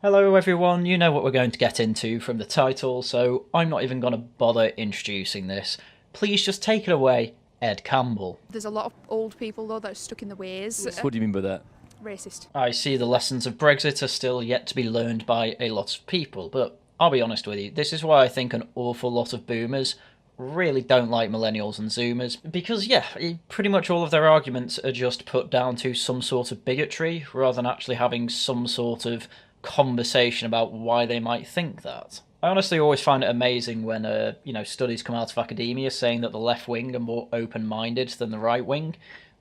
Hello everyone, you know what we're going to get into from the title, so I'm not even going to bother introducing this. Please just take it away, Ed Campbell. There's a lot of old people, though, that are stuck in the ways. What do you mean by that? Racist. I see the lessons of Brexit are still yet to be learned by a lot of people, but I'll be honest with you, this is why I think an awful lot of boomers really don't like millennials and zoomers, because pretty much all of their arguments are just put down to some sort of bigotry, rather than actually having some sort of conversation about why they might think that. I honestly always find it amazing when studies come out of academia saying that the left wing are more open-minded than the right wing,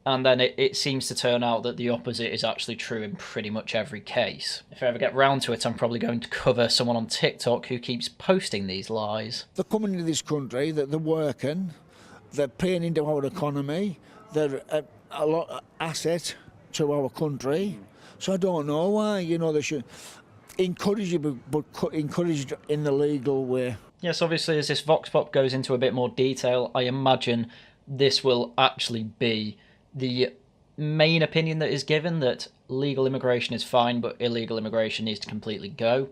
and then it seems to turn out that the opposite is actually true in pretty much every case. If I ever get round to it, I'm probably going to cover someone on TikTok who keeps posting these lies. They're coming into this country, they're working, they're paying into our economy, they're a lot of asset to our country. So I don't know why, they should encourage you, but encourage it in the legal way. Yes, obviously, as this Vox Pop goes into a bit more detail, I imagine this will actually be the main opinion that is given, that legal immigration is fine, but illegal immigration needs to completely go.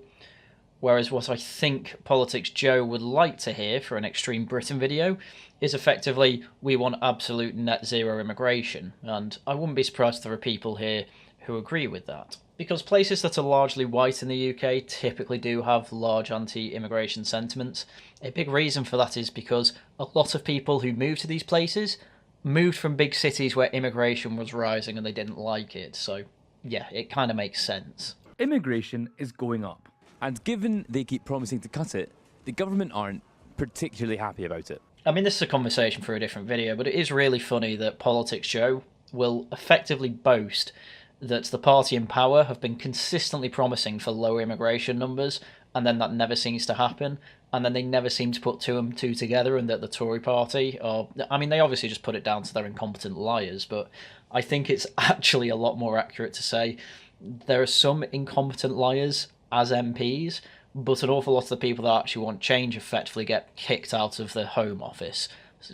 Whereas what I think Politics Joe would like to hear for an Extreme Britain video is effectively, we want absolute net zero immigration. And I wouldn't be surprised if there are people here who agree with that. Because places that are largely white in the UK typically do have large anti-immigration sentiments. A big reason for that is because a lot of people who move to these places moved from big cities where immigration was rising and they didn't like it. So, yeah, it kind of makes sense. Immigration is going up. And given they keep promising to cut it, the government aren't particularly happy about it. I mean, this is a conversation for a different video, but it is really funny that Politics Joe will effectively boast that the party in power have been consistently promising for lower immigration numbers, and then that never seems to happen, and then they never seem to put two and two together, and that the Tory party are... I mean, they obviously just put it down to their incompetent liars, but I think it's actually a lot more accurate to say there are some incompetent liars as MPs, but an awful lot of the people that actually want change effectively get kicked out of the Home Office.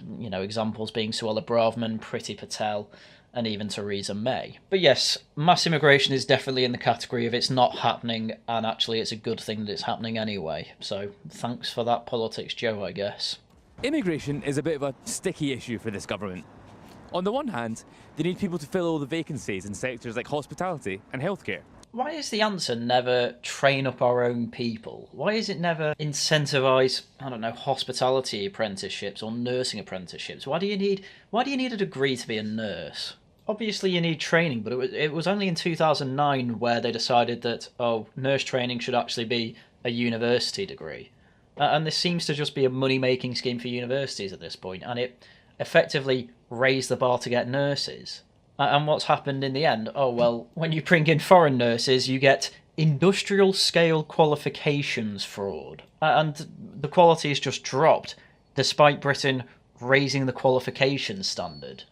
Examples being Suella Braverman, Priti Patel, and even Theresa May. But yes, mass immigration is definitely in the category of it's not happening, and actually it's a good thing that it's happening anyway. So thanks for that, Politics Joe, I guess. Immigration is a bit of a sticky issue for this government. On the one hand, they need people to fill all the vacancies in sectors like hospitality and healthcare. Why is the answer never train up our own people? Why is it never incentivise, hospitality apprenticeships or nursing apprenticeships? Why do you need a degree to be a nurse? Obviously you need training, but it was only in 2009 where they decided that, nurse training should actually be a university degree. And this seems to just be a money-making scheme for universities at this point, and it effectively raised the bar to get nurses. And what's happened in the end? When you bring in foreign nurses, you get industrial-scale qualifications fraud. And the quality has just dropped, despite Britain raising the qualification standard.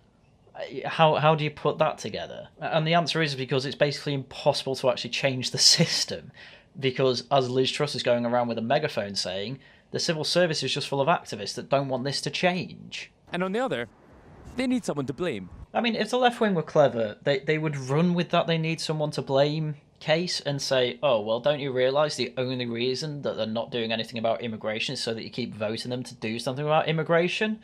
How do you put that together? And the answer is because it's basically impossible to actually change the system. Because, as Liz Truss is going around with a megaphone saying, the civil service is just full of activists that don't want this to change. And on the other, they need someone to blame. I mean, if the left wing were clever, they would run with that they need someone to blame case and say, don't you realise the only reason that they're not doing anything about immigration is so that you keep voting them to do something about immigration?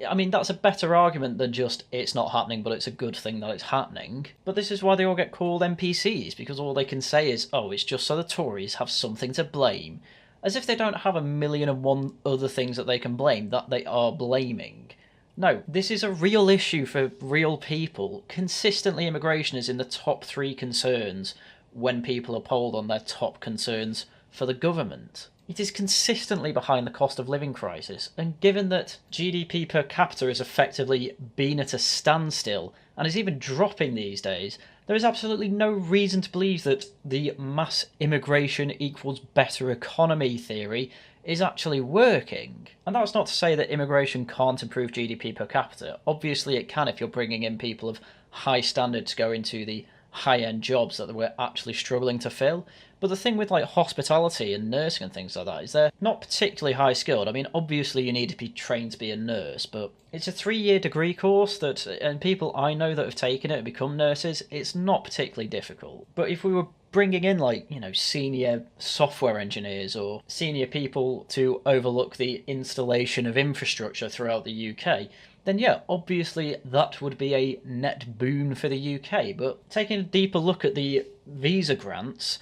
I mean, that's a better argument than just, it's not happening, but it's a good thing that it's happening. But this is why they all get called NPCs, because all they can say is, it's just so the Tories have something to blame. As if they don't have 1,000,001 other things that they can blame, that they are blaming. No, this is a real issue for real people. Consistently, immigration is in the top 3 concerns when people are polled on their top concerns for the government. It is consistently behind the cost of living crisis, and given that GDP per capita has effectively been at a standstill and is even dropping these days, there is absolutely no reason to believe that the mass immigration equals better economy theory is actually working. And that's not to say that immigration can't improve GDP per capita. Obviously it can if you're bringing in people of high standard to go into the high-end jobs that we're actually struggling to fill. But the thing with hospitality and nursing and things like that is they're not particularly high skilled. I mean, obviously you need to be trained to be a nurse, but it's a 3-year degree course that, and people I know that have taken it and become nurses, it's not particularly difficult. But if we were bringing in, like, you know, senior software engineers or senior people to overlook the installation of infrastructure throughout the UK, then yeah, obviously that would be a net boon for the UK. But taking a deeper look at the visa grants,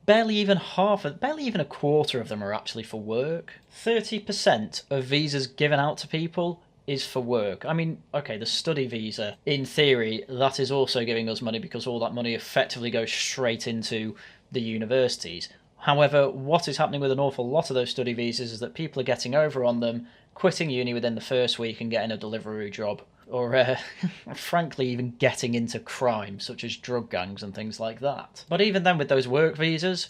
barely even a quarter of them are actually for work. 30% of visas given out to people is for work. I mean, okay, the study visa, in theory, that is also giving us money because all that money effectively goes straight into the universities. However, what is happening with an awful lot of those study visas is that people are getting over on them, quitting uni within the first week and getting a Deliveroo job. Or, frankly, even getting into crime, such as drug gangs and things like that. But even then, with those work visas,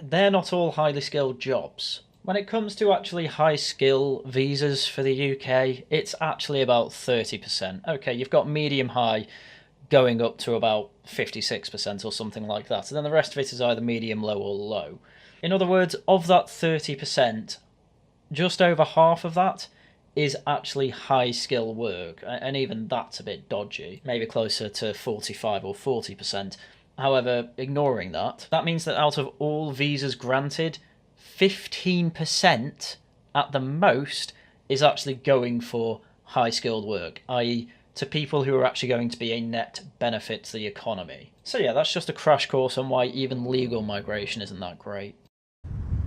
they're not all highly skilled jobs. When it comes to actually high-skill visas for the UK, it's actually about 30%. Okay, you've got medium-high going up to about 56% or something like that, and then the rest of it is either medium-low or low. In other words, of that 30%, just over half of that is actually high-skill work, and even that's a bit dodgy, maybe closer to 45 or 40%. However, ignoring that, that means that out of all visas granted, 15% at the most is actually going for high-skilled work, i.e. to people who are actually going to be a net benefit to the economy. So yeah, that's just a crash course on why even legal migration isn't that great.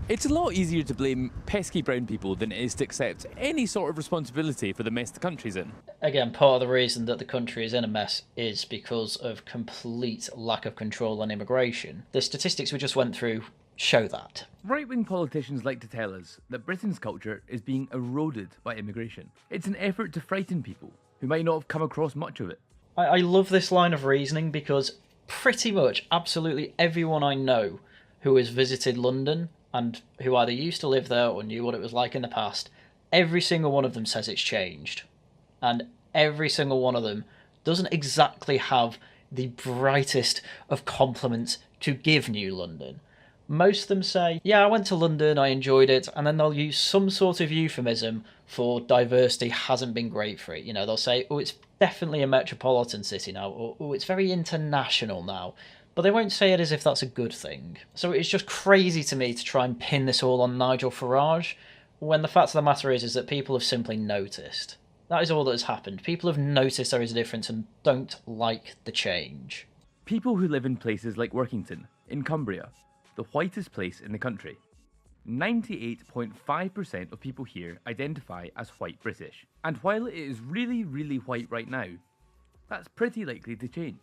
It's a lot easier to blame pesky brown people than it is to accept any sort of responsibility for the mess the country's in. Again, part of the reason that the country is in a mess is because of complete lack of control on immigration. The statistics we just went through show that. Right-wing politicians like to tell us that Britain's culture is being eroded by immigration. It's an effort to frighten people who might not have come across much of it. I love this line of reasoning because pretty much absolutely everyone I know who has visited London and who either used to live there or knew what it was like in the past, every single one of them says it's changed. And every single one of them doesn't exactly have the brightest of compliments to give New London. Most of them say, yeah, I went to London, I enjoyed it, and then they'll use some sort of euphemism for diversity hasn't been great for it. You know, they'll say, oh, it's definitely a metropolitan city now, or oh, it's very international now. But they won't say it as if that's a good thing. So it's just crazy to me to try and pin this all on Nigel Farage, when the fact of the matter is that people have simply noticed. That is all that has happened. People have noticed there is a difference and don't like the change. People who live in places like Workington, in Cumbria, the whitest place in the country. 98.5% of people here identify as white British. And while it is really, really white right now, that's pretty likely to change.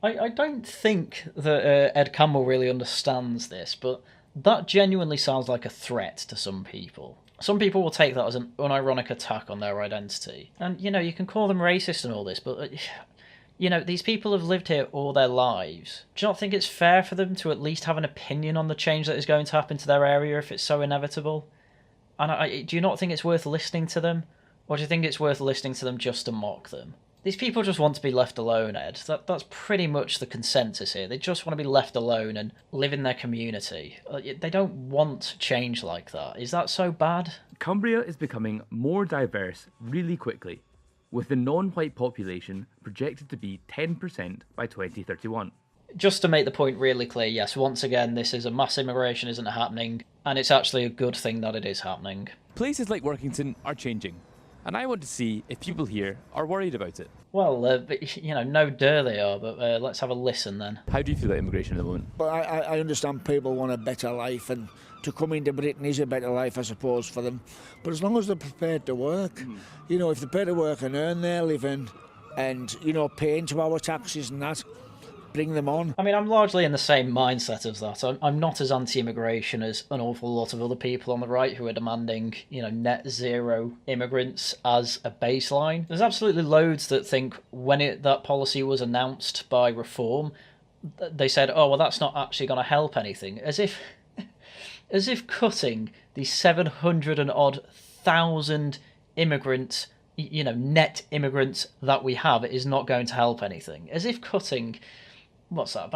I don't think that Ed Campbell really understands this, but that genuinely sounds like a threat to some people. Some people will take that as an unironic attack on their identity. And, you know, you can call them racist and all this, but, you know, these people have lived here all their lives. Do you not think it's fair for them to at least have an opinion on the change that is going to happen to their area if it's so inevitable? And do you not think it's worth listening to them? Or do you think it's worth listening to them just to mock them? These people just want to be left alone, Ed. That's pretty much the consensus here. They just want to be left alone and live in their community. They don't want change like that. Is that so bad? Cumbria is becoming more diverse really quickly, with the non-white population projected to be 10% by 2031. Just to make the point really clear, yes, once again, this is a mass immigration isn't happening, and it's actually a good thing that it is happening. Places like Workington are changing, and I want to see if people here are worried about it. Well, you know, no duh they are, but let's have a listen then. How do you feel about immigration at the moment? But I understand people want a better life, and to come into Britain is a better life, I suppose, for them. But as long as they're prepared to work, you know, if they're prepared to work and earn their living and, you know, pay into our taxes and that, bring them on. I mean, I'm largely in the same mindset as that. I'm not as anti-immigration as an awful lot of other people on the right who are demanding, you know, net zero immigrants as a baseline. There's absolutely loads that think when that policy was announced by Reform, they said, oh, well, that's not actually going to help anything. As if cutting the 700 and odd thousand immigrants, you know, net immigrants that we have is not going to help anything. As if cutting... what's that,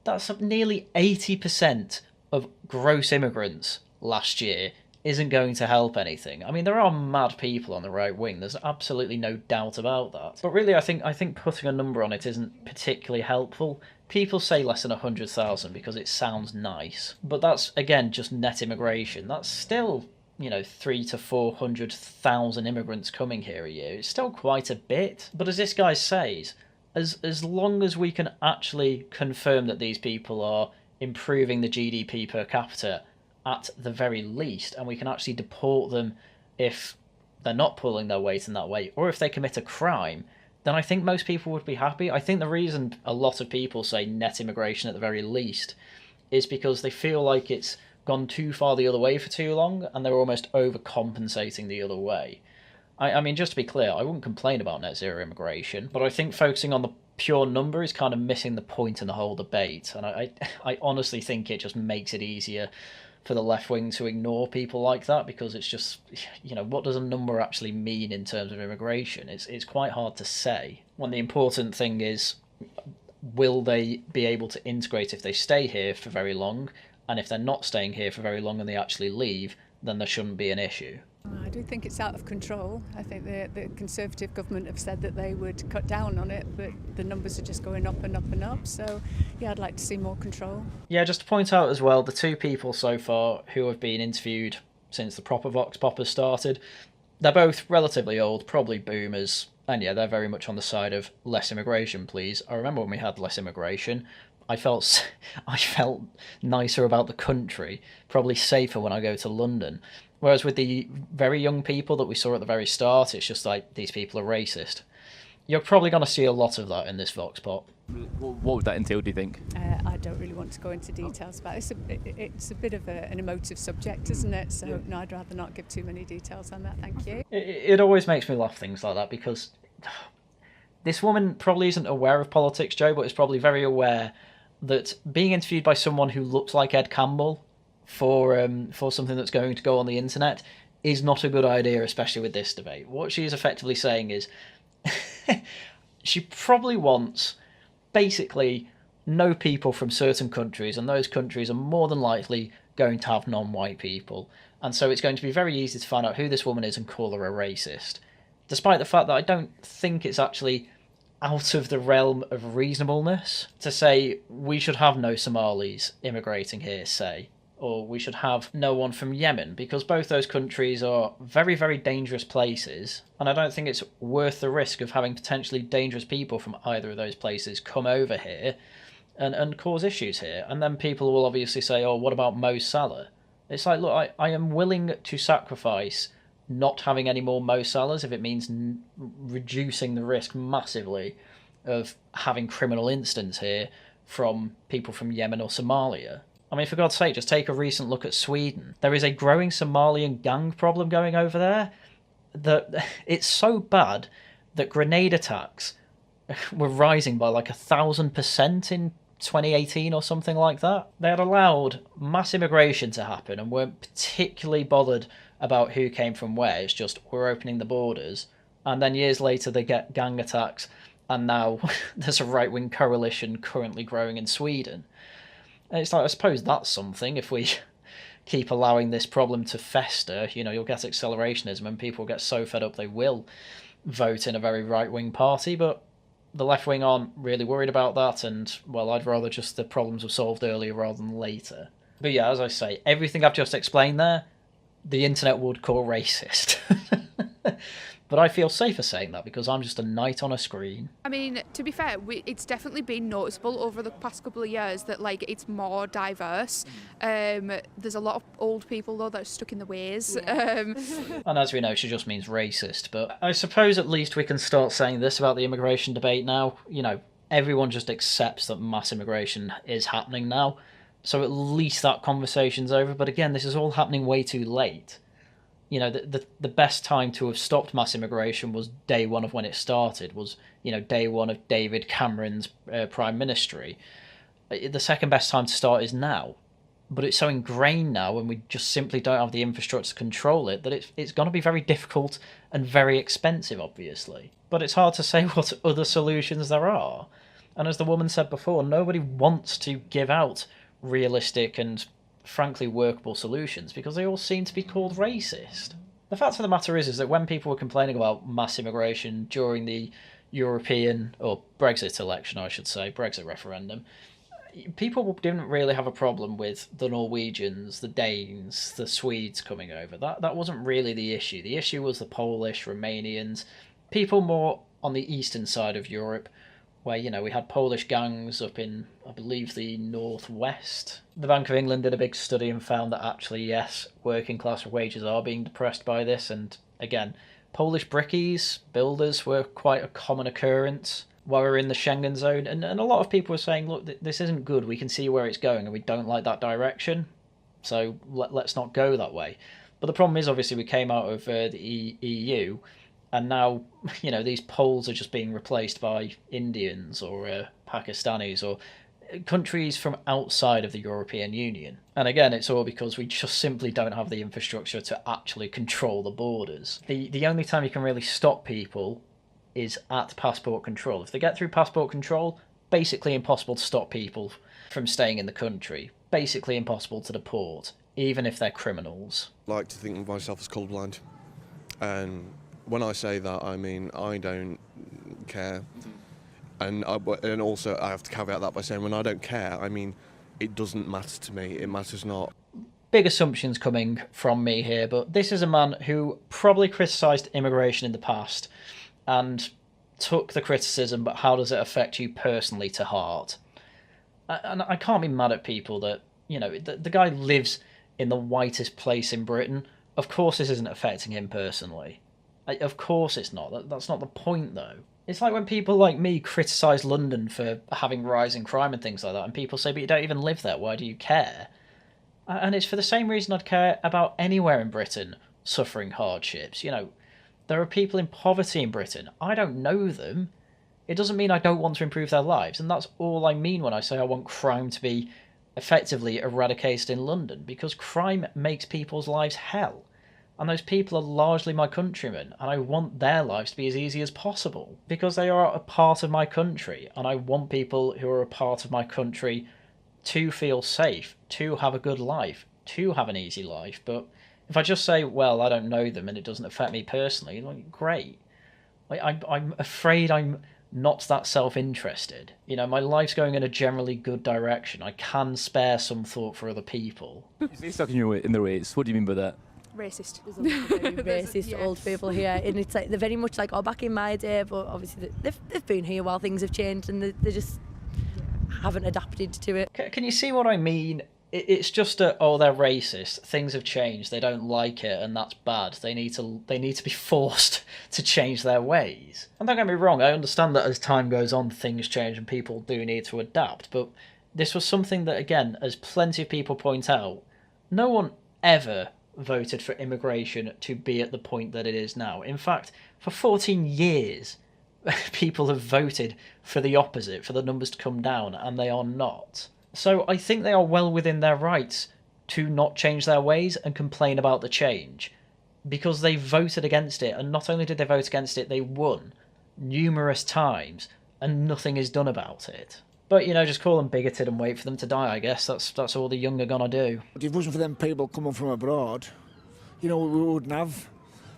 that's nearly 80% of gross immigrants last year isn't going to help anything. I mean, there are mad people on the right wing. There's absolutely no doubt about that. But really, I think putting a number on it isn't particularly helpful. People say less than 100,000 because it sounds nice, but that's again just net immigration. That's still 300,000 to 400,000 immigrants coming here a year. It's still quite a bit. But as this guy says, as long as we can actually confirm that these people are improving the GDP per capita at the very least, and we can actually deport them if they're not pulling their weight in that way, or if they commit a crime, then I think most people would be happy. I think the reason a lot of people say net immigration at the very least is because they feel like it's gone too far the other way for too long, and they're almost overcompensating the other way. I mean, just to be clear, I wouldn't complain about net zero immigration, but I think focusing on the pure number is kind of missing the point in the whole debate, and I honestly think it just makes it easier for the left wing to ignore people like that, because it's just, what does a number actually mean in terms of immigration? It's quite hard to say, when the important thing is, will they be able to integrate if they stay here for very long? And if they're not staying here for very long and they actually leave, then there shouldn't be an issue. I do think it's out of control. I think the Conservative government have said that they would cut down on it, but the numbers are just going up and up and up. So, yeah, I'd like to see more control. Yeah, just to point out as well, the two people so far who have been interviewed since the proper Vox Poppers started, they're both relatively old, probably boomers, and yeah, they're very much on the side of less immigration, please. I remember when we had less immigration, I felt nicer about the country, probably safer when I go to London. Whereas with the very young people that we saw at the very start, it's just like, these people are racist. You're probably going to see a lot of that in this Vox Pop. What would that entail, do you think? I don't really want to go into details about it. It's a bit of an emotive subject, isn't it? So, no, I'd rather not give too many details on that, thank you. It always makes me laugh, things like that, because this woman probably isn't aware of politics, Joe, but is probably very aware that being interviewed by someone who looks like Ed Campbell for something that's going to go on the internet is not a good idea, especially with this debate. What she is effectively saying is she probably wants basically no people from certain countries, and those countries are more than likely going to have non-white people, and so it's going to be very easy to find out who this woman is and call her a racist, despite the fact that I don't think it's actually out of the realm of reasonableness to say we should have no Somalis immigrating here, say, or we should have no one from Yemen, because both those countries are very, very dangerous places, and I don't think it's worth the risk of having potentially dangerous people from either of those places come over here and cause issues here. And then people will obviously say, oh, what about Mo Salah? It's like, look, I am willing to sacrifice not having any more Mo Salahs if it means reducing the risk massively of having criminal incidents here from people from Yemen or Somalia. I mean, for God's sake, just take a recent look at Sweden. There is a growing Somalian gang problem going over there. That it's so bad that grenade attacks were rising by like 1,000% in 2018 or something like that. They had allowed mass immigration to happen and weren't particularly bothered about who came from where. It's just, we're opening the borders. And then years later they get gang attacks, and now there's a right-wing coalition currently growing in Sweden. And it's like, I suppose that's something. If we keep allowing this problem to fester, you'll get accelerationism and people get so fed up they will vote in a very right-wing party. But the left-wing aren't really worried about that, and, well, I'd rather just the problems were solved earlier rather than later. But yeah, as I say, everything I've just explained there, the internet would call racist. But I feel safer saying that because I'm just a knight on a screen. I mean, to be fair, it's definitely been noticeable over the past couple of years that, like, it's more diverse. There's a lot of old people, though, that are stuck in the ways. Yeah. And as we know, she just means racist. But I suppose at least we can start saying this about the immigration debate now. Everyone just accepts that mass immigration is happening now. So at least that conversation's over. But again, this is all happening way too late. The best time to have stopped mass immigration was day one of when it started, was, day one of David Cameron's prime ministry. The second best time to start is now. But it's so ingrained now, and we just simply don't have the infrastructure to control it, that it's going to be very difficult and very expensive, obviously. But it's hard to say what other solutions there are. And as the woman said before, nobody wants to give out realistic and frankly workable solutions because they all seem to be called racist. The fact of the matter is that when people were complaining about mass immigration during the European, or Brexit election, I should say, Brexit referendum, people didn't really have a problem with the Norwegians, the Danes, the Swedes coming over. That wasn't really the issue. The issue was the Polish, Romanians, people more on the eastern side of Europe, where, you know, we had Polish gangs up in, I believe, the northwest. The Bank of England did a big study and found that actually, yes, working class wages are being depressed by this. And again, Polish brickies, builders were quite a common occurrence while we were in the Schengen zone. And a lot of people were saying, look, this isn't good. We can see where it's going and we don't like that direction. So let's not go that way. But the problem is, obviously, we came out of the EU. And now, you know, these Poles are just being replaced by Indians or Pakistanis or countries from outside of the European Union. And again, it's all because we just simply don't have the infrastructure to actually control the borders. The only time you can really stop people is at passport control. If they get through passport control, basically impossible to stop people from staying in the country. Basically impossible to deport, even if they're criminals. I like to think of myself as colourblind. And when I say that, I mean I don't care. And also I have to caveat that by saying when I don't care, I mean it doesn't matter to me. It matters not. Big assumptions coming from me here, but this is a man who probably criticised immigration in the past and took the criticism, but how does it affect you personally, to heart? And I can't be mad at people that, you know, the guy lives in the whitest place in Britain. Of course this isn't affecting him personally. Of course it's not. That's not the point, though. It's like when people like me criticise London for having rising crime and things like that, and people say, but you don't even live there, why do you care? And it's for the same reason I'd care about anywhere in Britain suffering hardships. You know, there are people in poverty in Britain. I don't know them. It doesn't mean I don't want to improve their lives, and that's all I mean when I say I want crime to be effectively eradicated in London, because crime makes people's lives hell. And those people are largely my countrymen, and I want their lives to be as easy as possible, because they are a part of my country, and I want people who are a part of my country to feel safe, to have a good life, to have an easy life. But if I just say, well, I don't know them and it doesn't affect me personally, like, great. Like, I'm afraid I'm not that self-interested. You know, my life's going in a generally good direction. I can spare some thought for other people. You say stuck in their ways. What do you mean by that? Racist. There's a lot of very racist old people here, and it's like they're very much like, oh, back in my day, but obviously they've been here while things have changed, and they just haven't adapted to it. Can you see what I mean? It's just they're racist. Things have changed. They don't like it, and that's bad. They need to be forced to change their ways. And don't get me wrong, I understand that as time goes on, things change and people do need to adapt. But this was something that, again, as plenty of people point out, no one ever voted for immigration to be at the point that it is now. In fact, for 14 years, people have voted for the opposite, for the numbers to come down, and they are not. So I think they are well within their rights to not change their ways and complain about the change, because they voted against it, and not only did they vote against it, they won numerous times, and nothing is done about it. But, you know, just call them bigoted and wait for them to die, I guess. That's all the young are going to do. If it wasn't for them people coming from abroad, you know, we wouldn't have,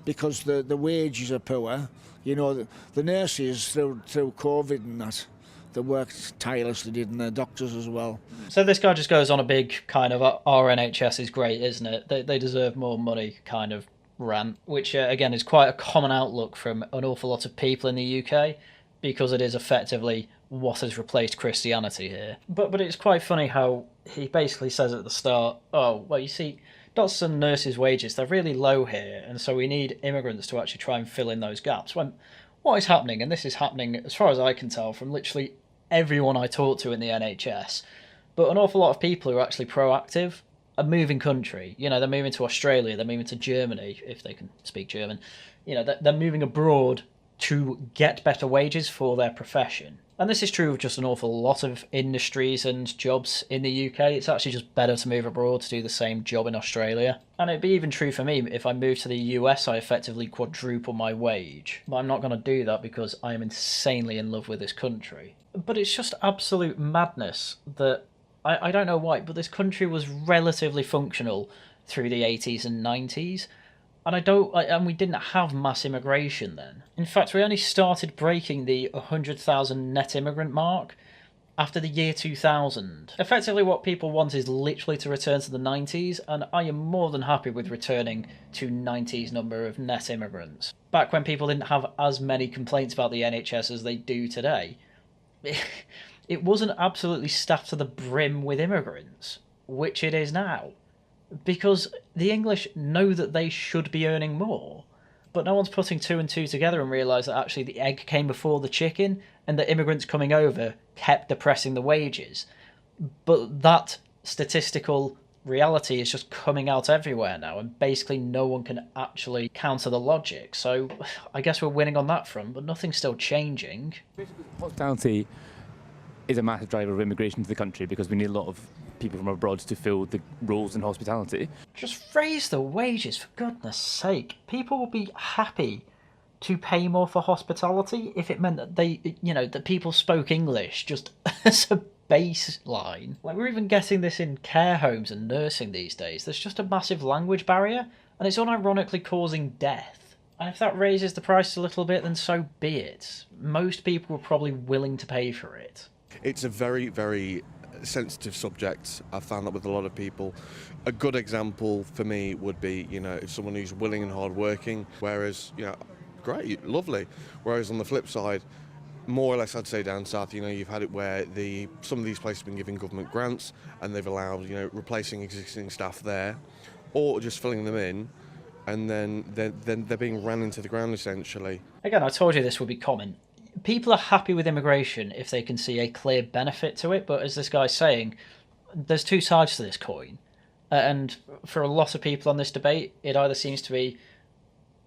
because the wages are poor. You know, the nurses through COVID and that, they worked tirelessly, didn't they? Doctors as well. So this guy just goes on a big kind of, our NHS is great, isn't it? They deserve more money kind of rant, which, again, is quite a common outlook from an awful lot of people in the UK, because it is effectively what has replaced Christianity here. But it's quite funny how he basically says at the start, oh, well, you see, doctors and nurses' wages, they're really low here, and so we need immigrants to actually try and fill in those gaps. When what is happening, and this is happening, as far as I can tell, from literally everyone I talk to in the NHS, but an awful lot of people who are actually proactive are moving country. You know, they're moving to Australia, they're moving to Germany, if they can speak German. You know, they're moving abroad to get better wages for their profession. And this is true of just an awful lot of industries and jobs in the UK. It's actually just better to move abroad to do the same job in Australia. And it'd be even true for me. If I move to the US, I effectively quadruple my wage. But I'm not going to do that because I am insanely in love with this country. But it's just absolute madness that I don't know why, but this country was relatively functional through the 80s and 90s. And we didn't have mass immigration then. In fact, we only started breaking the 100,000 net immigrant mark after the year 2000. Effectively, what people want is literally to return to the 90s, and I am more than happy with returning to 90s number of net immigrants. Back when people didn't have as many complaints about the NHS as they do today, it wasn't absolutely staffed to the brim with immigrants, which it is now. Because the English know that they should be earning more, but no one's putting two and two together and realise that actually the egg came before the chicken, and that immigrants coming over kept depressing the wages. But that statistical reality is just coming out everywhere now, and basically no one can actually counter the logic. So I guess we're winning on that front, but nothing's still changing. Hospitality is a massive driver of immigration to the country because we need a lot of people from abroad to fill the roles in hospitality. Just raise the wages, for goodness sake. People would be happy to pay more for hospitality if it meant that that people spoke English just as a baseline. Like, we're even getting this in care homes and nursing these days. There's just a massive language barrier, and it's unironically causing death. And if that raises the price a little bit, then so be it. Most people are probably willing to pay for it. It's a very, very sensitive subject. I've found that with a lot of people. A good example for me would be, if someone who's willing and hardworking, whereas, great, lovely. Whereas on the flip side, more or less I'd say down south, you've had it where some of these places have been giving government grants and they've allowed, replacing existing staff there or just filling them in, and then they're being ran into the ground essentially. Again, I told you this would be common. People are happy with immigration if they can see a clear benefit to it, but as this guy's saying, there's two sides to this coin. And for a lot of people on this debate, it either seems to be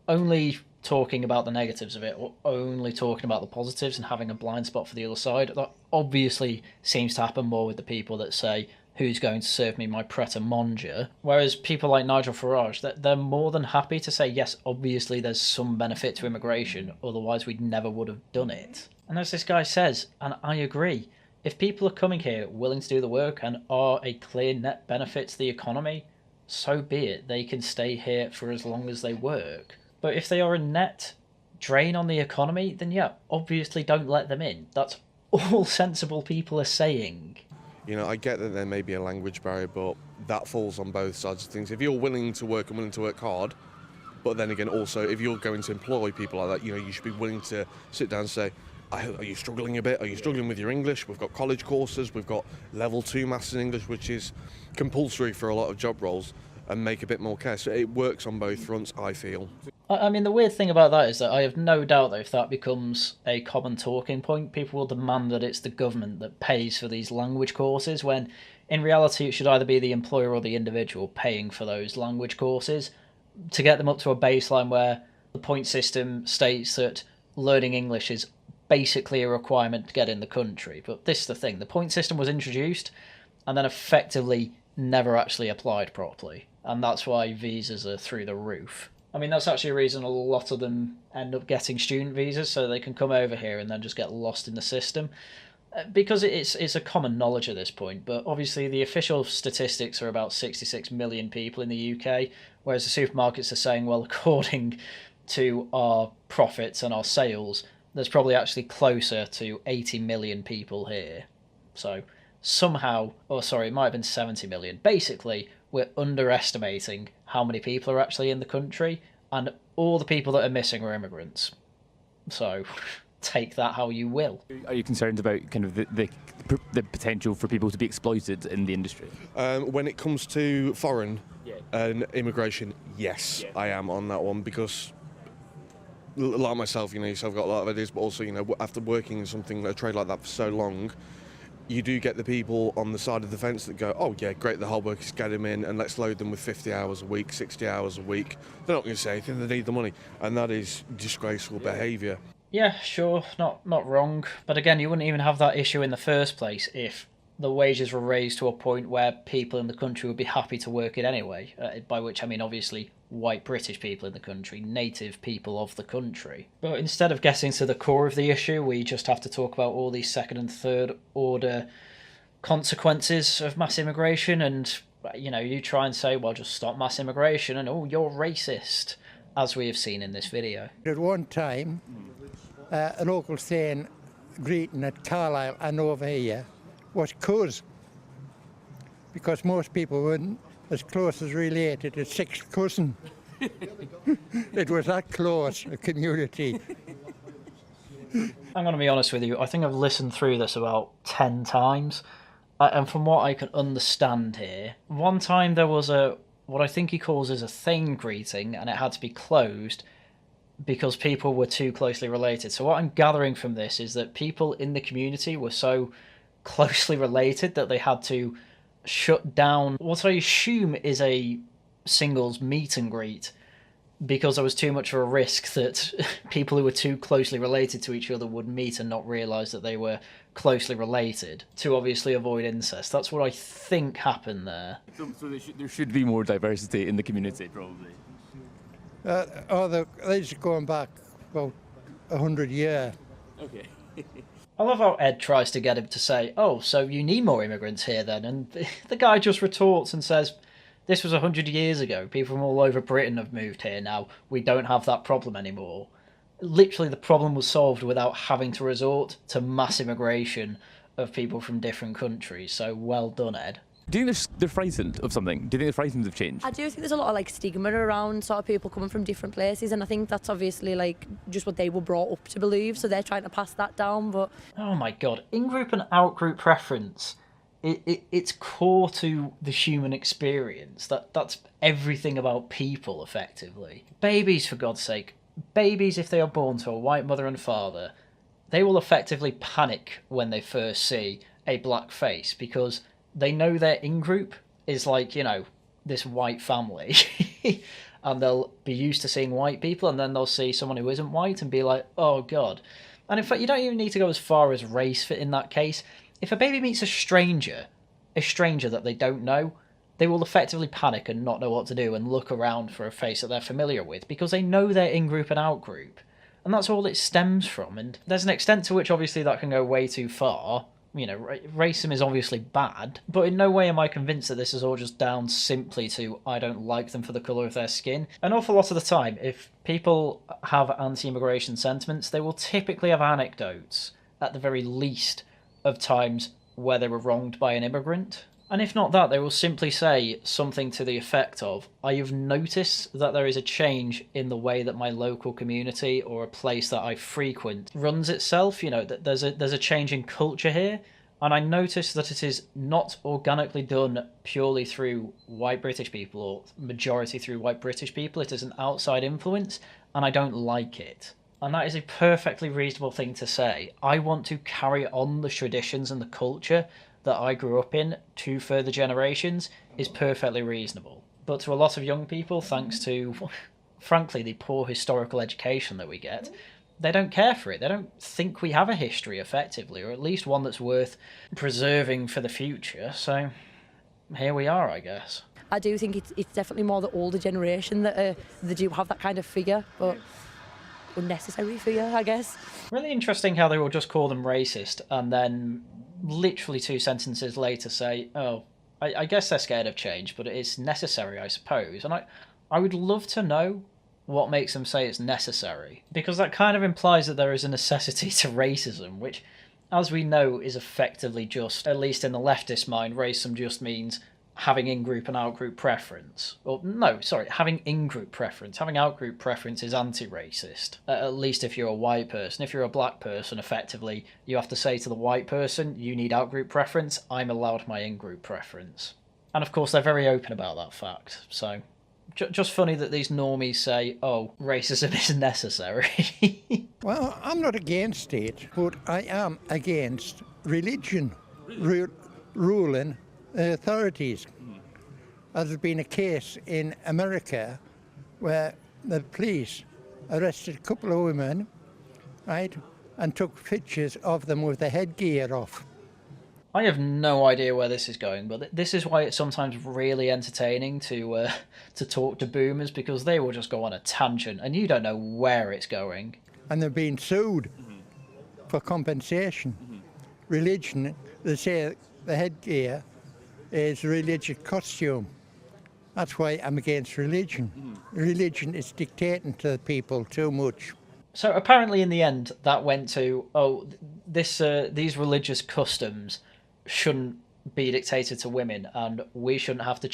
only talking about the negatives of it or only talking about the positives and having a blind spot for the other side. That obviously seems to happen more with the people that say, who's going to serve me my pret-a-manger? Whereas people like Nigel Farage, they're more than happy to say, yes, obviously there's some benefit to immigration, otherwise we never would have done it. And as this guy says, and I agree, if people are coming here willing to do the work and are a clear net benefit to the economy, so be it. They can stay here for as long as they work. But if they are a net drain on the economy, then yeah, obviously don't let them in. That's all sensible people are saying. I get that there may be a language barrier, but that falls on both sides of things. If you're willing to work and willing to work hard, but then again also, if you're going to employ people like that, you should be willing to sit down and say, are you struggling a bit? Are you struggling with your English? We've got college courses, we've got level 2 maths in English, which is compulsory for a lot of job roles, and make a bit more care. So it works on both fronts, I feel. I mean, the weird thing about that is that I have no doubt that if that becomes a common talking point, people will demand that it's the government that pays for these language courses, when in reality it should either be the employer or the individual paying for those language courses to get them up to a baseline where the point system states that learning English is basically a requirement to get in the country. But this is the thing, the point system was introduced and then effectively never actually applied properly, and that's why visas are through the roof. I mean, that's actually a reason a lot of them end up getting student visas, so they can come over here and then just get lost in the system. Because it's a common knowledge at this point, but obviously the official statistics are about 66 million people in the UK, whereas the supermarkets are saying, well, according to our profits and our sales, there's probably actually closer to 80 million people here. So somehow, it might have been 70 million. Basically, we're underestimating how many people are actually in the country, and all the people that are missing are immigrants. So take that how you will. Are you concerned about kind of the potential for people to be exploited in the industry? When it comes to foreign and immigration, yes, I am on that one, because like myself, I've got a lot of ideas, but also, after working in a trade like that for so long, you do get the people on the side of the fence that go, oh yeah, great, the hard work is get them in and let's load them with 50 hours a week, 60 hours a week. They're not going to say anything, they need the money. And that is disgraceful behaviour. Yeah, sure, not wrong. But again, you wouldn't even have that issue in the first place if the wages were raised to a point where people in the country would be happy to work it anyway. By which I mean, obviously, white British people in the country, native people of the country. But instead of getting to the core of the issue, we just have to talk about all these second and third order consequences of mass immigration, and you try and say, well, just stop mass immigration, and oh, you're racist, as we have seen in this video. At one time, a local saying, greeting at Carlisle and over here, was cuz, because most people weren't as close as related as sixth cousin. It was that close a community. I'm going to be honest with you, I think I've listened through this about 10 times, and from what I can understand here, one time there was what I think he calls as a thane greeting, and it had to be closed because people were too closely related. So what I'm gathering from this is that people in the community were so closely related that they had to shut down what I assume is a singles meet and greet, because there was too much of a risk that people who were too closely related to each other would meet and not realise that they were closely related, to obviously avoid incest. That's what I think happened there. So there should be more diversity in the community, probably. They're just going back about 100 years. Okay. I love how Ed tries to get him to say, oh, so you need more immigrants here then, and the guy just retorts and says, this was 100 years ago. People from all over Britain have moved here now. We don't have that problem anymore. Literally, the problem was solved without having to resort to mass immigration of people from different countries. So well done, Ed. Do you think they're frightened of something? Do you think they're frightened of change? I do think there's a lot of stigma around sort of people coming from different places, and I think that's obviously just what they were brought up to believe, so they're trying to pass that down. But oh my god, in-group and out-group preference, it's core to the human experience. That's everything about people, effectively. Babies, for God's sake. Babies, if they are born to a white mother and father, they will effectively panic when they first see a black face, because they know their in-group is this white family. And they'll be used to seeing white people, and then they'll see someone who isn't white and be like, oh god. And in fact, you don't even need to go as far as race in that case. If a baby meets a stranger that they don't know, they will effectively panic and not know what to do and look around for a face that they're familiar with, because they know their in-group and out-group. And that's all it stems from. And there's an extent to which obviously that can go way too far. Racism is obviously bad, but in no way am I convinced that this is all just down simply to I don't like them for the colour of their skin. An awful lot of the time, if people have anti-immigration sentiments, they will typically have anecdotes, at the very least, of times where they were wronged by an immigrant. And if not that, they will simply say something to the effect of, I have noticed that there is a change in the way that my local community or a place that I frequent runs itself. That there's a change in culture here, and I noticed that it is not organically done purely through white British people, or majority through white British people. It is an outside influence, and I don't like it. And that is a perfectly reasonable thing to say. I want to carry on the traditions and the culture that I grew up in to further generations is perfectly reasonable. But to a lot of young people, thanks to, frankly, the poor historical education that we get, they don't care for it. They don't think we have a history, effectively, or at least one that's worth preserving for the future. So here we are, I guess. I do think it's definitely more the older generation that do have that kind of figure, but unnecessary figure, I guess. Really interesting how they will just call them racist and then literally 2 sentences later say, oh, I guess they're scared of change, but it's necessary, I suppose. And I would love to know what makes them say it's necessary, because that kind of implies that there is a necessity to racism, which, as we know, is effectively just, at least in the leftist mind, racism just means having in-group and out-group preference. Or, no, sorry, having in-group preference. Having out-group preference is anti-racist, at least if you're a white person. If you're a black person, effectively, you have to say to the white person, you need out-group preference, I'm allowed my in-group preference. And of course, they're very open about that fact, so just funny that these normies say, oh, racism is necessary. Well, I'm not against it, but I am against religion ruling authorities. There's been a case in America where the police arrested a couple of women, right, and took pictures of them with the headgear off. I have no idea where this is going, but this is why it's sometimes really entertaining to talk to boomers, because they will just go on a tangent and you don't know where it's going. And they're being sued for compensation. Religion, they say the headgear is religious costume. That's why I'm against religion. Religion is dictating to the people too much. So apparently, in the end, that went to these religious customs shouldn't be dictated to women, and we shouldn't have to.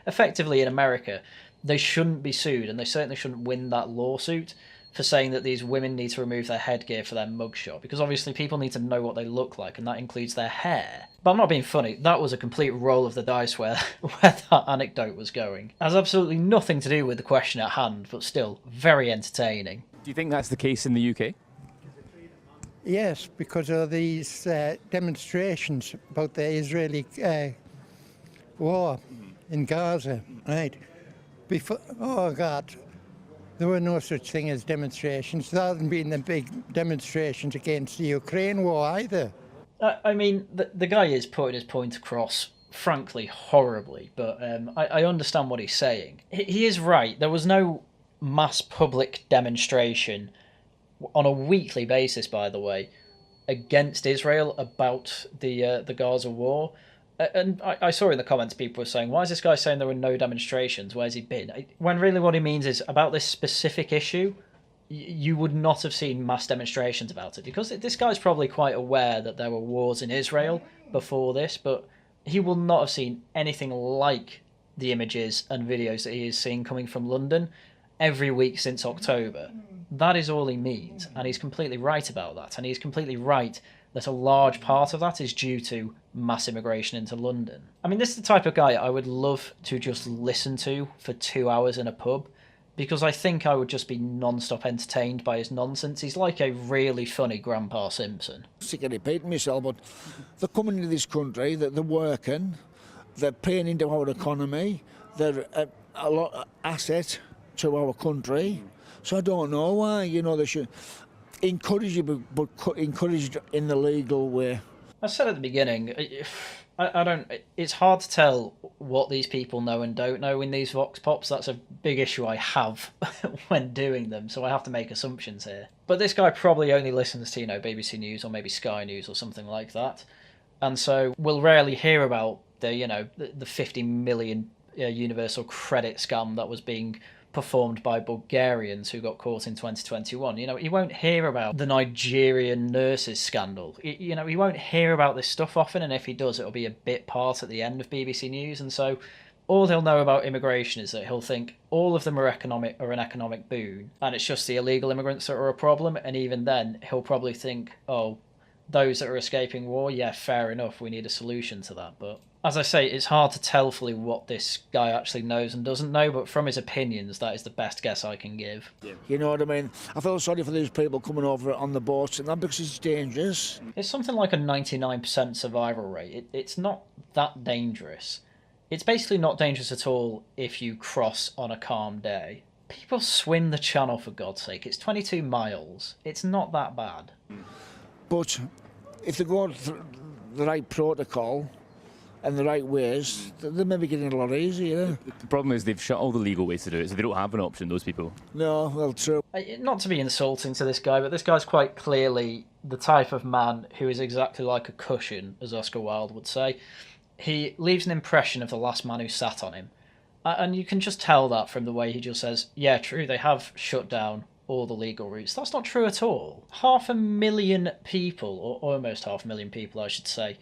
Effectively, in America, they shouldn't be sued, and they certainly shouldn't win that lawsuit for saying that these women need to remove their headgear for their mugshot, because obviously people need to know what they look like, and that includes their hair. But I'm not being funny, that was a complete roll of the dice where that anecdote was going. It has absolutely nothing to do with the question at hand, but still, very entertaining. Do you think that's the case in the UK? Yes, because of these demonstrations about the Israeli war in Gaza, right? Before, oh God, there were no such thing as demonstrations. There hasn't been the big demonstrations against the Ukraine war either. I mean, the guy is putting his point across, frankly, horribly, but I understand what he's saying. He is right. There was no mass public demonstration on a weekly basis, by the way, against Israel about the Gaza war. And I saw in the comments people were saying, why is this guy saying there were no demonstrations? Where's he been? When really what he means is about this specific issue, you would not have seen mass demonstrations about it, because this guy's probably quite aware that there were wars in Israel before this, but he will not have seen anything like the images and videos that he is seeing coming from London every week since October. That is all he means, and he's completely right about that, and he's completely right that a large part of that is due to mass immigration into London. I mean, this is the type of guy I would love to just listen to for 2 hours in a pub, because I think I would just be non-stop entertained by his nonsense. He's like a really funny Grandpa Simpson. Sick of repeating myself, but they're coming into this country, they're working, they're paying into our economy, they're a lot of asset to our country. So I don't know why, they should encourage you, but encourage it in the legal way. I said at the beginning, I don't. It's hard to tell what these people know and don't know in these vox pops. That's a big issue I have when doing them, so I have to make assumptions here. But this guy probably only listens to BBC News or maybe Sky News or something like that, and so we'll rarely hear about the 50 million universal credit scam that was being performed by Bulgarians who got caught in 2021. He won't hear about the Nigerian nurses scandal. He won't hear about this stuff often, and if he does, it'll be a bit part at the end of BBC News, and so all he'll know about immigration is that he'll think all of them are an economic boon, and it's just the illegal immigrants that are a problem, and even then, he'll probably think, oh, those that are escaping war, yeah, fair enough, we need a solution to that, but as I say, it's hard to tell fully what this guy actually knows and doesn't know, but from his opinions, that is the best guess I can give. Yeah. You know what I mean? I feel sorry for these people coming over on the boats and that, because it's dangerous. It's something like a 99% survival rate. It's not that dangerous. It's basically not dangerous at all if you cross on a calm day. People swim the channel, for God's sake. It's 22 miles. It's not that bad. But if they go through the right protocol and the right ways, they may be getting it a lot easier. The problem is they've shut all the legal ways to do it, so they don't have an option, those people. No, well, true. Not to be insulting to this guy, but this guy's quite clearly the type of man who is exactly like a cushion, as Oscar Wilde would say. He leaves an impression of the last man who sat on him. And you can just tell that from the way he just says, yeah, true, they have shut down all the legal routes. That's not true at all. 500,000 people, or almost 500,000 people, I should say,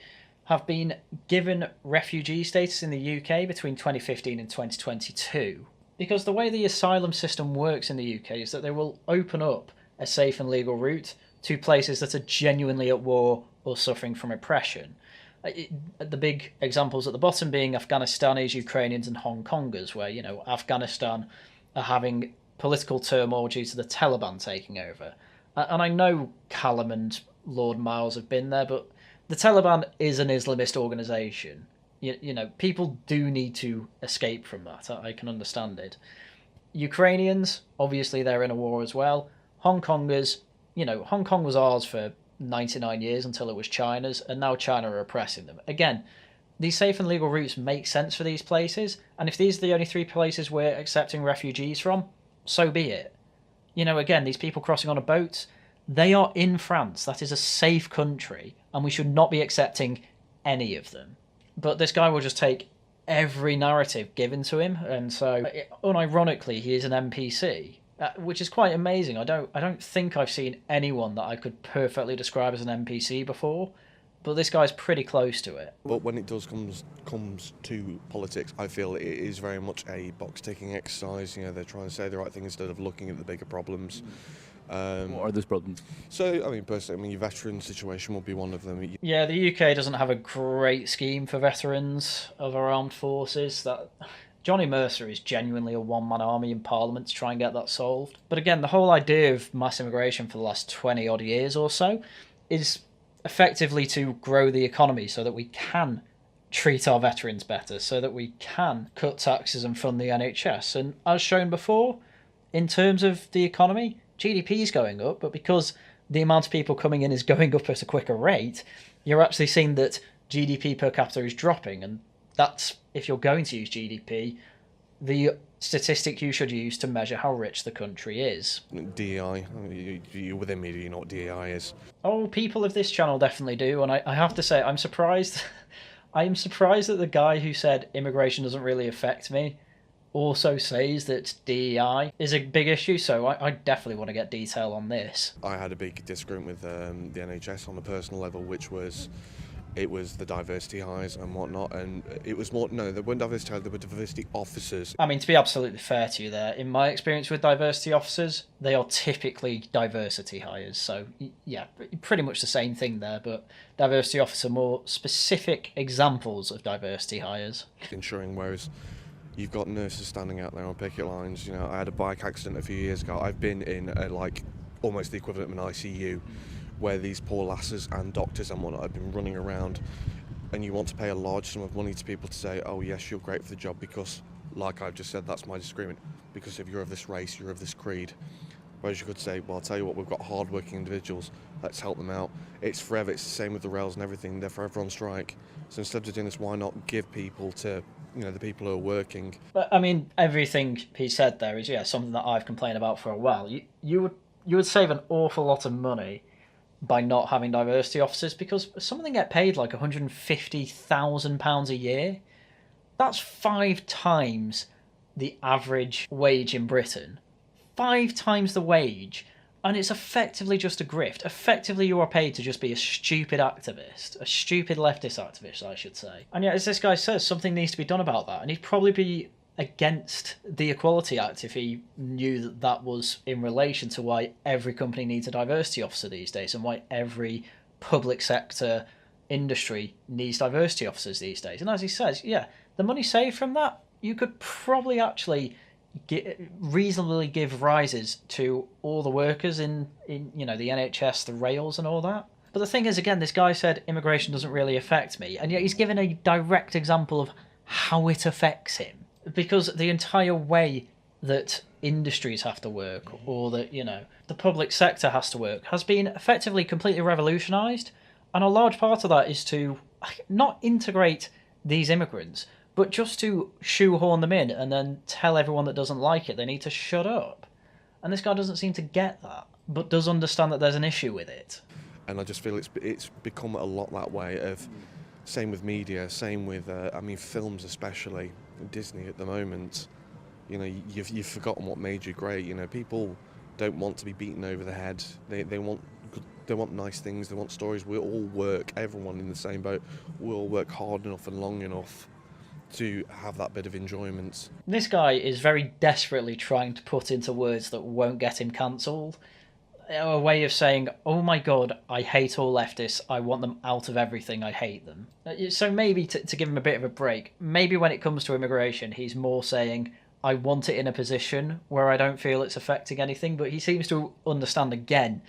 have been given refugee status in the UK between 2015 and 2022. Because the way the asylum system works in the UK is that they will open up a safe and legal route to places that are genuinely at war or suffering from oppression. The big examples at the bottom being Afghanistanis, Ukrainians and Hong Kongers, where, Afghanistan are having political turmoil due to the Taliban taking over. And I know Callum and Lord Miles have been there, but the Taliban is an Islamist organisation. People do need to escape from that. I can understand it. Ukrainians, obviously they're in a war as well. Hong Kongers, Hong Kong was ours for 99 years until it was China's, and now China are oppressing them. Again, these safe and legal routes make sense for these places, and if these are the only 3 places we're accepting refugees from, so be it. Again, these people crossing on a boat, they are in France. That is a safe country, and we should not be accepting any of them. But this guy will just take every narrative given to him, and so unironically he is an NPC, which is quite amazing. I don't think I've seen anyone that I could perfectly describe as an NPC before, but this guy's pretty close to it. But when it does comes to politics, I feel it is very much a box-ticking exercise. You know, they're trying to say the right thing instead of looking at the bigger problems. What are those problems? So, I mean, personally, your veteran situation will be one of them. Yeah, the UK doesn't have a great scheme for veterans of our armed forces. That Johnny Mercer is genuinely a one-man army in Parliament to try and get that solved. But again, the whole idea of mass immigration for the last 20-odd years or so is effectively to grow the economy so that we can treat our veterans better, so that we can cut taxes and fund the NHS. And as shown before, in terms of the economy, GDP is going up, but because the amount of people coming in is going up at a quicker rate, you're actually seeing that GDP per capita is dropping. And that's, if you're going to use GDP, the statistic you should use to measure how rich the country is. DEI, you're within media, you know what DEI is. Oh, people of this channel definitely do, and I have to say, I'm surprised. I'm surprised that the guy who said immigration doesn't really affect me also says that DEI is a big issue, so I definitely want to get detail on this. I had a big disagreement with the NHS on a personal level, which was it was the diversity hires and whatnot, and it was more, no, there weren't diversity hires, there were diversity officers. I mean, to be absolutely fair to you there, in my experience with diversity officers, they are typically diversity hires, so yeah, pretty much the same thing there, but diversity officer, more specific examples of diversity hires. Ensuring, whereas you've got nurses standing out there on picket lines. You know, I had a bike accident a few years ago. I've been in like almost the equivalent of an ICU, where these poor lasses and doctors and whatnot have been running around, and you want to pay a large sum of money to people to say, oh yes, you're great for the job because, like I've just said, that's my disagreement, because if you're of this race, you're of this creed. Whereas you could say, well, I'll tell you what, we've got hard-working individuals, let's help them out. It's forever, it's the same with the rails and everything, they're forever on strike. So instead of doing this, why not give people to, you know, the people who are working? But I mean, everything he said there is, yeah, something that I've complained about for a while. You would save an awful lot of money by not having diversity officers, because some of them get paid like £150,000 a year. That's 5 times the average wage in Britain. 5 times the wage, and it's effectively just a grift. Effectively, you are paid to just be a stupid activist, a stupid leftist activist, I should say. And yet, as this guy says, something needs to be done about that, and he'd probably be against the Equality Act if he knew that that was in relation to why every company needs a diversity officer these days, and why every public sector industry needs diversity officers these days. And as he says, yeah, the money saved from that, you could probably actually reasonably give rises to all the workers in you know, the NHS, the rails and all that. But the thing is, again, this guy said immigration doesn't really affect me, and yet he's given a direct example of how it affects him. Because the entire way that industries have to work, or that, you know, the public sector has to work, has been effectively completely revolutionised. And a large part of that is to not integrate these immigrants, but just to shoehorn them in and then tell everyone that doesn't like it they need to shut up. And this guy doesn't seem to get that, but does understand that there's an issue with it. And I just feel it's become a lot that way of, same with media, same with, I mean, films especially, Disney at the moment. You know, you've forgotten what made you great. You know, people don't want to be beaten over the head. They want nice things, they want stories. We all work, everyone in the same boat, we all work hard enough and long enough to have that bit of enjoyment. This guy is very desperately trying to put into words that won't get him cancelled a way of saying, oh my god, I hate all leftists, I want them out of everything, I hate them. So maybe to give him a bit of a break, maybe when it comes to immigration, he's more saying, I want it in a position where I don't feel it's affecting anything, but he seems to understand, again,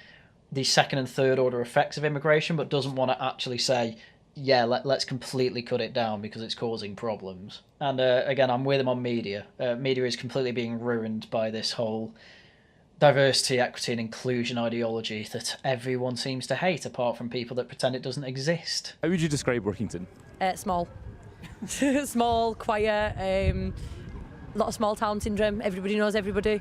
the second and third order effects of immigration, but doesn't want to actually say, yeah, let's completely cut it down because it's causing problems. And again, I'm with him on media. Media is completely being ruined by this whole diversity, equity and inclusion ideology that everyone seems to hate, apart from people that pretend it doesn't exist. How would you describe Workington? Small. Small, quiet, a lot of small town syndrome. Everybody knows everybody.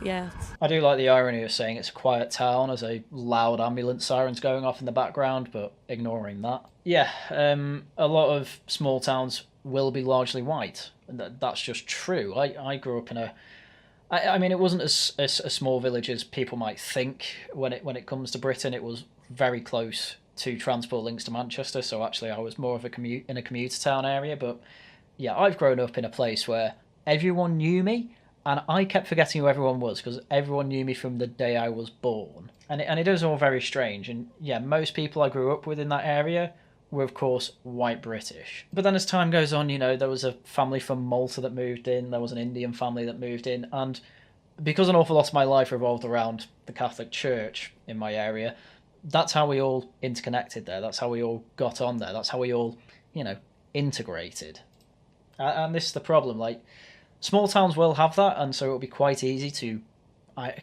Yeah. I do like the irony of saying it's a quiet town as a loud ambulance sirens going off in the background, but ignoring that. Yeah, a lot of small towns will be largely white. And that's just true. I grew up in a... I mean, it wasn't as a small village as people might think when it comes to Britain. It was very close to transport links to Manchester, so actually I was more of a commuter town area. But yeah, I've grown up in a place where everyone knew me, and I kept forgetting who everyone was because everyone knew me from the day I was born. And it is all very strange. And yeah, most people I grew up with in that area were, of course, white British. But then as time goes on, you know, there was a family from Malta that moved in, there was an Indian family that moved in, and because an awful lot of my life revolved around the Catholic Church in my area, that's how we all interconnected there. That's how we all got on there. That's how we all, you know, integrated. And this is the problem. Like, small towns will have that, and so it'll be quite easy to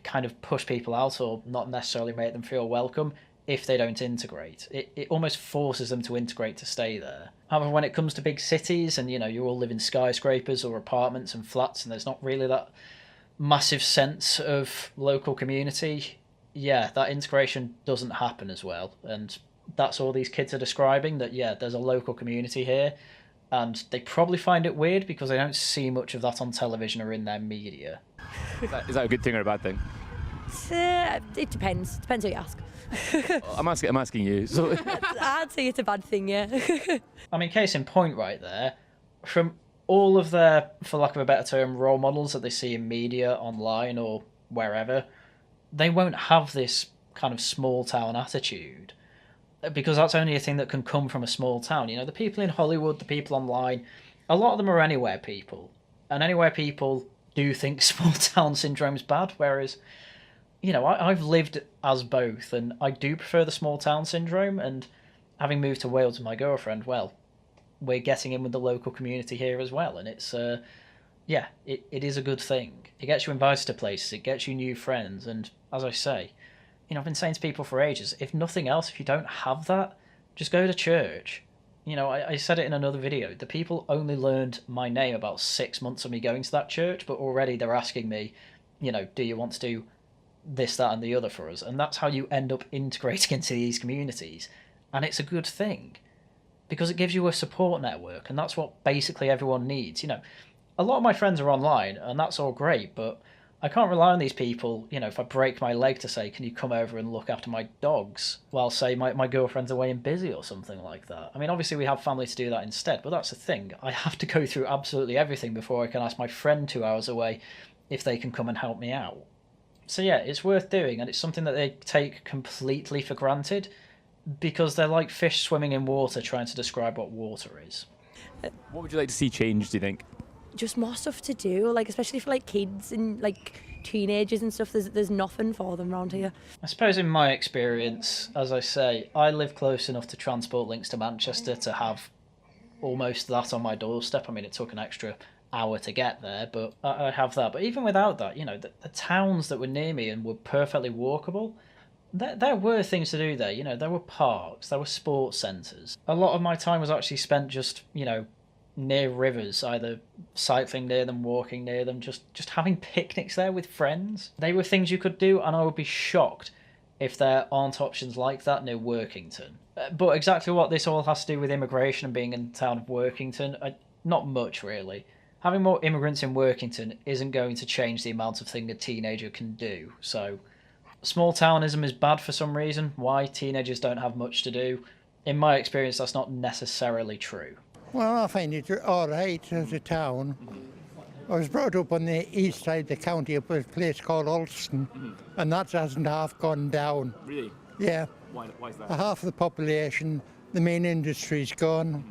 kind of push people out or not necessarily make them feel welcome if they don't integrate. It almost forces them to integrate to stay there. However, when it comes to big cities and, you know, you all live in skyscrapers or apartments and flats and there's not really that massive sense of local community, yeah, that integration doesn't happen as well. And that's all these kids are describing, that, yeah, there's a local community here, and they probably find it weird because they don't see much of that on television or in their media. Is that a good thing or a bad thing? It depends. Depends who you ask. I'm asking you. So. I'd say it's a bad thing, yeah. I mean, case in point right there, from all of their, for lack of a better term, role models that they see in media, online or wherever, they won't have this kind of small town attitude, because that's only a thing that can come from a small town. You know, the people in Hollywood, the people online, a lot of them are anywhere people. And anywhere people do think small town syndrome's bad, whereas, you know, I've lived as both, and I do prefer the small town syndrome, and having moved to Wales with my girlfriend, well, we're getting in with the local community here as well, and it's, yeah, it is a good thing. It gets you invited to places, it gets you new friends, and as I say, you know, I've been saying to people for ages, if nothing else, if you don't have that, just go to church. You know, I said it in another video, the people only learned my name about 6 months of me going to that church, but already they're asking me, you know, do you want to do this, that, and the other for us? And that's how you end up integrating into these communities. And it's a good thing, because it gives you a support network, and that's what basically everyone needs. You know, a lot of my friends are online, and that's all great, but I can't rely on these people, you know, if I break my leg, to say, can you come over and look after my dogs, while, say, my girlfriend's away and busy or something like that. I mean, obviously we have family to do that instead, but that's the thing. I have to go through absolutely everything before I can ask my friend 2 hours away if they can come and help me out. So yeah, it's worth doing, and it's something that they take completely for granted, because they're like fish swimming in water trying to describe what water is. What would you like to see change, do you think? Just more stuff to do, like especially for like kids and like teenagers and stuff. There's nothing for them around here. I suppose in my experience, as I say, I live close enough to transport links to Manchester to have almost that on my doorstep. I mean, it took an extra hour to get there, but I have that. But even without that, you know, the towns that were near me and were perfectly walkable, there were things to do there. You know, there were parks, there were sports centres. A lot of my time was actually spent just, you know, near rivers, either cycling near them, walking near them, just having picnics there with friends. They were things you could do, and I would be shocked if there aren't options like that near Workington. But exactly what this all has to do with immigration and being in the town of Workington, not much really. Having more immigrants in Workington isn't going to change the amount of thing a teenager can do. So small townism is bad for some reason. Why? Teenagers don't have much to do. In my experience, that's not necessarily true. Well, I find it all right as a town. I was brought up on the east side of the county, up at a place called Ulston, and that hasn't half gone down. Really? Yeah. Why is that? Half the population, the main industry's gone.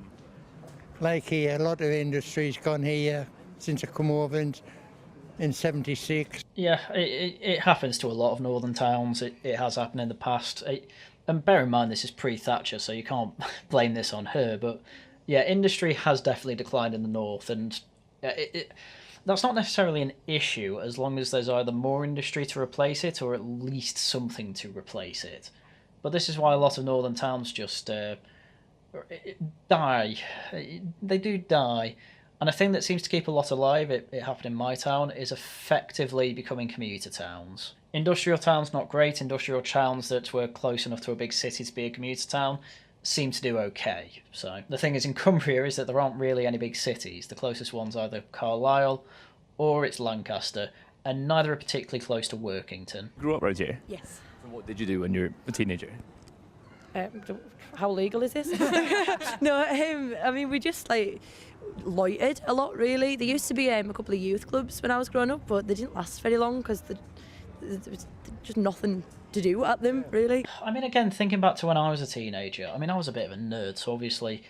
Like here, a lot of industry's gone here since I come over in 76. Yeah, it happens to a lot of northern towns. It has happened in the past. And bear in mind, this is pre-Thatcher, so you can't blame this on her, but yeah, industry has definitely declined in the north, and that's not necessarily an issue as long as there's either more industry to replace it or at least something to replace it. But this is why a lot of northern towns just die. They do die, And a thing that seems to keep a lot alive, it happened in my town, is effectively becoming commuter towns. Industrial towns, not great. Industrial towns that were close enough to a big city to be a commuter town seem to do okay. So the thing is, in Cumbria is that there aren't really any big cities. The closest one's either Carlisle or it's Lancaster, and neither are particularly close to Workington. Grew up around here? Yes. And what did you do when you were a teenager? How legal is this? No, I mean, we just like loitered a lot, really. There used to be a couple of youth clubs when I was growing up, but they didn't last very long because there was just nothing to do at them, really. I mean, again, thinking back to when I was a teenager, I mean, I was a bit of a nerd, so obviously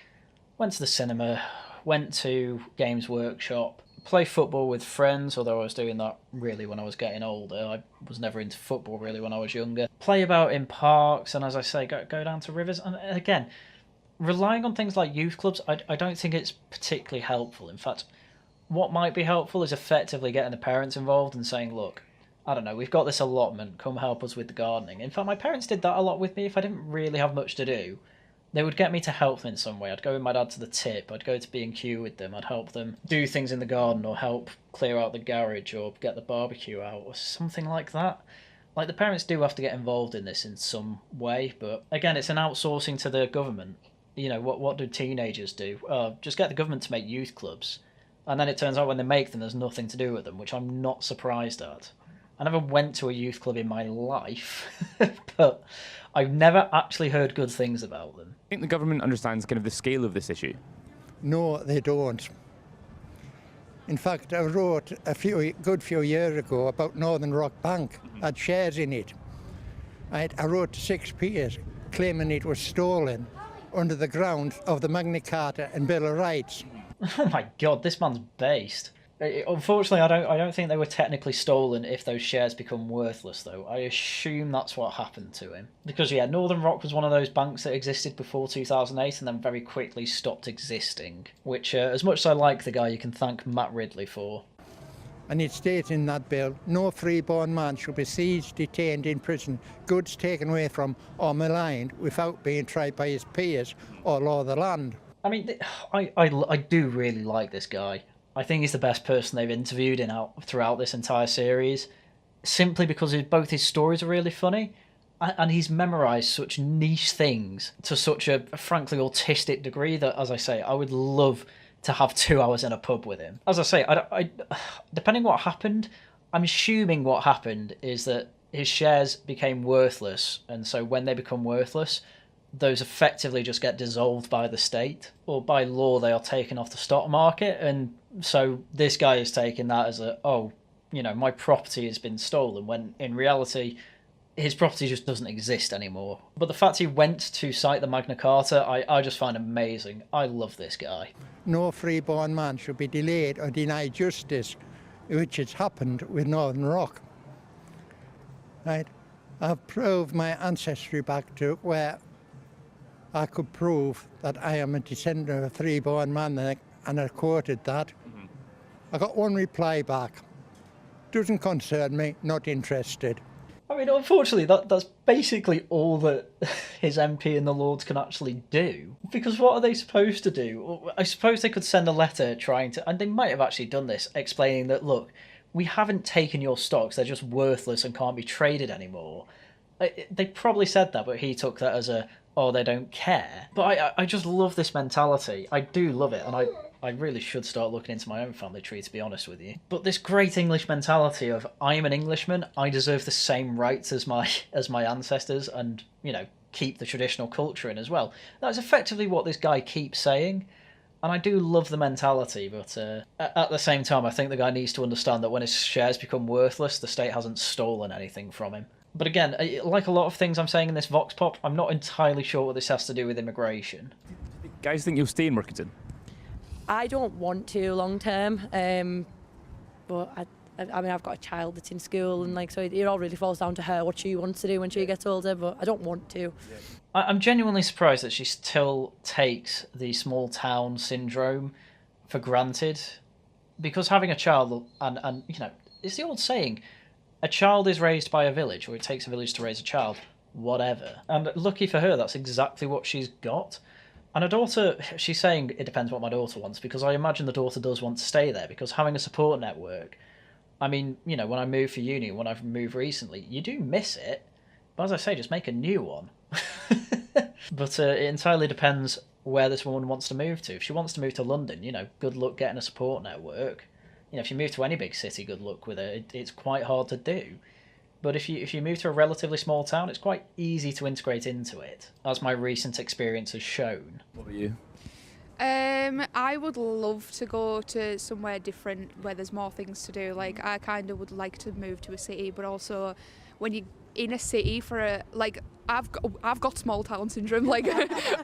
went to the cinema, went to Games Workshop, play football with friends, although I was doing that really when I was getting older. I was never into football really when I was younger. Play about in parks, and as I say, go down to rivers. And again, relying on things like youth clubs, I don't think it's particularly helpful. In fact, what might be helpful is effectively getting the parents involved and saying, look, I don't know, we've got this allotment, come help us with the gardening. In fact, my parents did that a lot with me. If I didn't really have much to do, they would get me to help them in some way. I'd go with my dad to the tip, I'd go to B&Q with them, I'd help them do things in the garden or help clear out the garage or get the barbecue out or something like that. Like, the parents do have to get involved in this in some way, but again, it's an outsourcing to the government. You know, what do teenagers do? Just get the government to make youth clubs, and then it turns out when they make them, there's nothing to do with them, which I'm not surprised at. I never went to a youth club in my life, but I've never actually heard good things about them. I think the government understands kind of the scale of this issue. No, they don't. In fact, I wrote a good few years ago about Northern Rock Bank, had shares in it. I wrote 6 pages claiming it was stolen under the ground of the Magna Carta and Bill of Rights. Oh my god, this man's based. Unfortunately, I don't think they were technically stolen if those shares become worthless, though. I assume that's what happened to him. Because, yeah, Northern Rock was one of those banks that existed before 2008 and then very quickly stopped existing. Which, as much as I like the guy, you can thank Matt Ridley for. And it states in that bill, no freeborn man shall be seized, detained in prison, goods taken away from or maligned without being tried by his peers or law of the land. I mean, I do really like this guy. I think he's the best person they've interviewed throughout this entire series, simply because both his stories are really funny, and he's memorised such niche things to such a frankly autistic degree that, as I say, I would love to have 2 hours in a pub with him. As I say, I depending what happened, I'm assuming what happened is that his shares became worthless, and so when they become worthless, those effectively just get dissolved by the state, or by law they are taken off the stock market, and so this guy is taking that as my property has been stolen, when in reality his property just doesn't exist anymore. But the fact he went to cite the Magna Carta, I just find amazing. I love this guy. No freeborn man should be delayed or denied justice, which has happened with Northern Rock. Right? I've proved my ancestry back to where I could prove that I am a descendant of a freeborn man, and I quoted that. I got one reply back. Doesn't concern me, not interested. I mean, unfortunately, that's basically all that his MP and the Lords can actually do. Because what are they supposed to do? I suppose they could send a letter trying to, and they might have actually done this, explaining that, look, we haven't taken your stocks, they're just worthless and can't be traded anymore. They probably said that, but he took that as they don't care. But I just love this mentality. I do love it, and I really should start looking into my own family tree, to be honest with you. But this great English mentality of, I am an Englishman, I deserve the same rights as my ancestors, and, keep the traditional culture in as well. That's effectively what this guy keeps saying, and I do love the mentality, but at the same time, I think the guy needs to understand that when his shares become worthless, the state hasn't stolen anything from him. But again, like a lot of things I'm saying in this Vox Pop, I'm not entirely sure what this has to do with immigration. Guys, think you'll stay in Workington? I don't want to long term, but I mean, I've got a child that's in school, and so it all really falls down to her, what she wants to do when she gets older, but I don't want to. I'm genuinely surprised that she still takes the small town syndrome for granted, because having a child, and it's the old saying, a child is raised by a village, or it takes a village to raise a child, whatever. And lucky for her, that's exactly what she's got. And her daughter, she's saying it depends what my daughter wants, because I imagine the daughter does want to stay there, because having a support network, I mean, you know, when I moved for uni, when I've moved recently, you do miss it. But as I say, just make a new one. But it entirely depends where this woman wants to move to. If she wants to move to London, you know, good luck getting a support network. You know, if you move to any big city, good luck with it. It's quite hard to do. But if you move to a relatively small town, it's quite easy to integrate into it, as my recent experience has shown. What about you? I would love to go to somewhere different where there's more things to do. Like, I kind of would like to move to a city, but also when you're in a city for a, like, I've got small town syndrome. Like,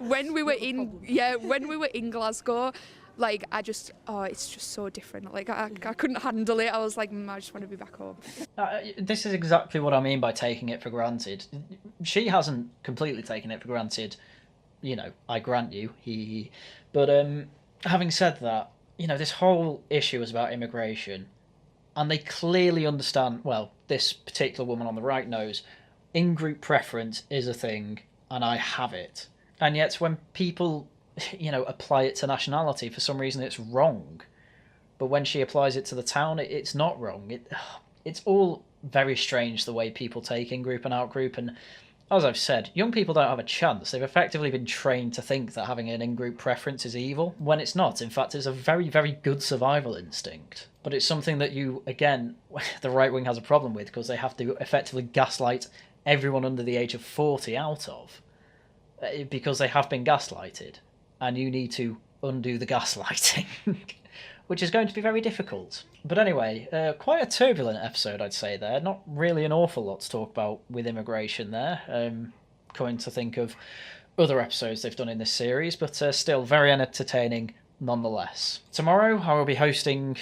when we were in Glasgow, like, it's just so different. Like, I couldn't handle it. I was like, I just want to be back home. This is exactly what I mean by taking it for granted. She hasn't completely taken it for granted, you know, I grant you. But having said that, you know, this whole issue is about immigration, and they clearly understand, well, this particular woman on the right knows, in-group preference is a thing, and I have it. And yet when people, you know, apply it to nationality, for some reason it's wrong. But when she applies it to the town, it's not wrong. It's all very strange, the way people take in-group and out-group, and as I've said, young people don't have a chance. They've effectively been trained to think that having an in-group preference is evil, when it's not. In fact, it's a very, very good survival instinct. But it's something that you, again, the right wing has a problem with, because they have to effectively gaslight everyone under the age of 40 out of, because they have been gaslighted, and you need to undo the gaslighting, which is going to be very difficult. But anyway, quite a turbulent episode, I'd say there. Not really an awful lot to talk about with immigration there. Coming to think of other episodes they've done in this series, but still very entertaining nonetheless. Tomorrow I will be hosting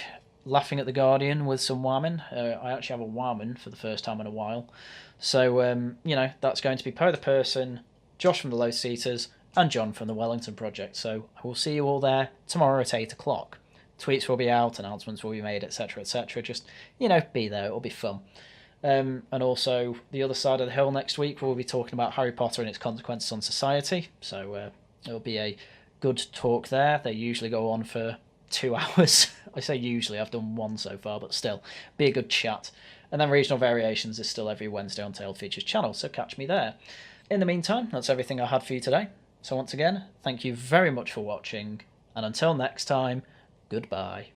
Laughing at the Guardian with some whammon. I actually have a whammon for the first time in a while. So, you know, that's going to be Poe the Person, Josh from the Low Seaters, and John from the Wellington Project. So I will see you all there tomorrow at 8 o'clock. Tweets will be out, announcements will be made, etc., etc. Just, you know, be there. It'll be fun. And also, the other side of the hill next week, we'll be talking about Harry Potter and its consequences on society. So it'll be a good talk there. They usually go on for 2 hours. I say usually, I've done one so far, but still, be a good chat. And then Regional Variations is still every Wednesday on Tailed Features channel, so catch me there. In the meantime, that's everything I had for you today. So once again, thank you very much for watching, and until next time, goodbye.